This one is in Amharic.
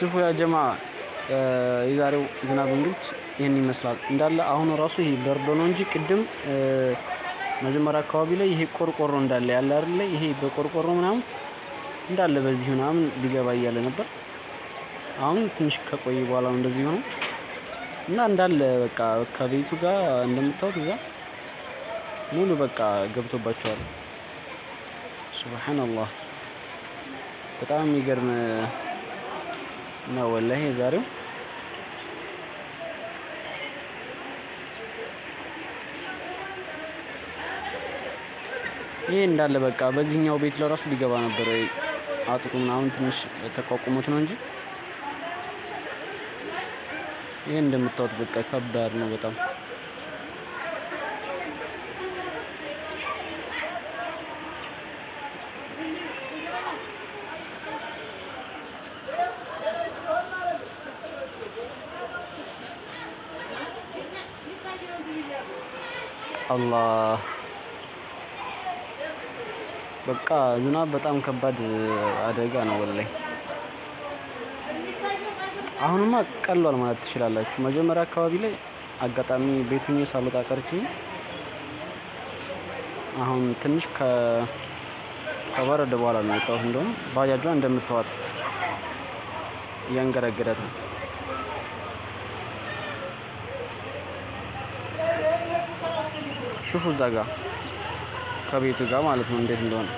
ሹፉ ያ ጀማ የዛሬው ዝናብ እንግዲህ ይሄን ይመስላል እንዳለ። አሁን ራሱ ይሄ በርዶ ነው እንጂ ቅድም መጀመሪያ አካባቢ ላይ ይሄ ቆርቆሮ እንዳለ ያለ አይደል? ይሄ በቆርቆሮ ምናምን እንዳለ በዚህ ምናምን ሊገባ እያለ ነበር። አሁን ትንሽ ከቆየ በኋላ እንደዚህ ሆነ እና እንዳለ በቃ ከቤቱ ጋር እንደምታዩት እዛ ሙሉ በቃ ገብቶባቸዋል። ሱብሃንአላህ በጣም የሚገርም ነው ወላሂ ዛሬው። ይሄ እንዳለ በቃ በዚህኛው ቤት ለራሱ ሊገባ ነበር። አጥሩ ምናምን ትንሽ ተቋቁሞት ነው እንጂ ይሄ እንደምታዩት በቃ ከባድ ነው በጣም። አላህ በቃ ዝናብ በጣም ከባድ አደጋ ነው ወላሂ። አሁንማ ቀሏል ማለት ትችላላችሁ። መጀመሪያ አካባቢ ላይ አጋጣሚ ቤቱን ሳልወጣ ቀርቼ አሁን ትንሽ ከበረደ በኋላ ነው የወጣሁት። እንደውም ባጃጇ እንደምታዋት እያንገረገረት ነው። ሹፉ እዛ ጋ ከቤቱ ጋር ማለት ነው እንዴት እንደሆነ